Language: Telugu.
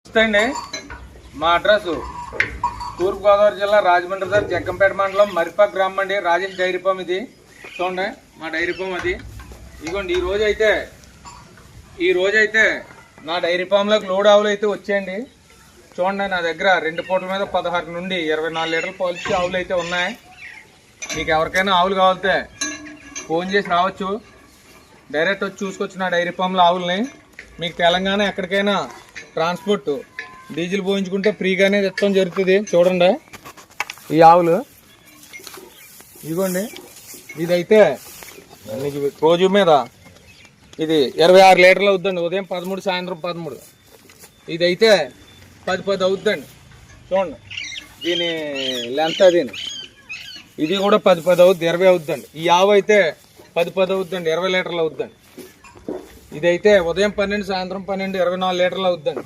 నమస్తే అండి. మా అడ్రస్ తూర్పుగోదావరి జిల్లా రాజమండ్రి సార్, జగ్గంపేట మండలం మరిపాక్ గ్రామం అండి. రాజేష్ డైరీ ఫామ్ ఇది. చూడండి మా డైరీ ఫామ్ అది. ఇదిగోండి ఈ రోజైతే నా డైరీ ఫామ్లోకి లోడ్ ఆవులు అయితే వచ్చాయండి. చూడండి నా దగ్గర 2 పూటల మీద 16 నుండి 24 లీటర్ల పాలిచ్చే ఆవులు అయితే ఉన్నాయి. మీకు ఎవరికైనా ఆవులు కావాలితే ఫోన్ చేసి రావచ్చు, డైరెక్ట్ వచ్చి చూసుకొచ్చి నా డైరీ ఫామ్లో ఆవులని. మీకు తెలంగాణ ఎక్కడికైనా ట్రాన్స్పోర్ట్ డీజిల్ పోయించుకుంటే ఫ్రీగానే తెచ్చడం జరుగుతుంది. చూడండి ఈ ఆవులు ఇదిగోండి. ఇదైతే రోజు మీద ఇది 26 లీటర్లు అవుతుందండి. ఉదయం 13, సాయంత్రం 13. ఇదైతే 10 అవుతుందండి. చూడండి దీని లెంత్ అదిని. ఇది కూడా 10 అవుద్ది, 20 అవుతుందండి. ఈ ఆవు అయితే 10 అవుతుందండి, 20 లీటర్లు అవుతుందండి. ఇదైతే ఉదయం 12, సాయంత్రం 12, 24 లీటర్లు అవుతుందండి.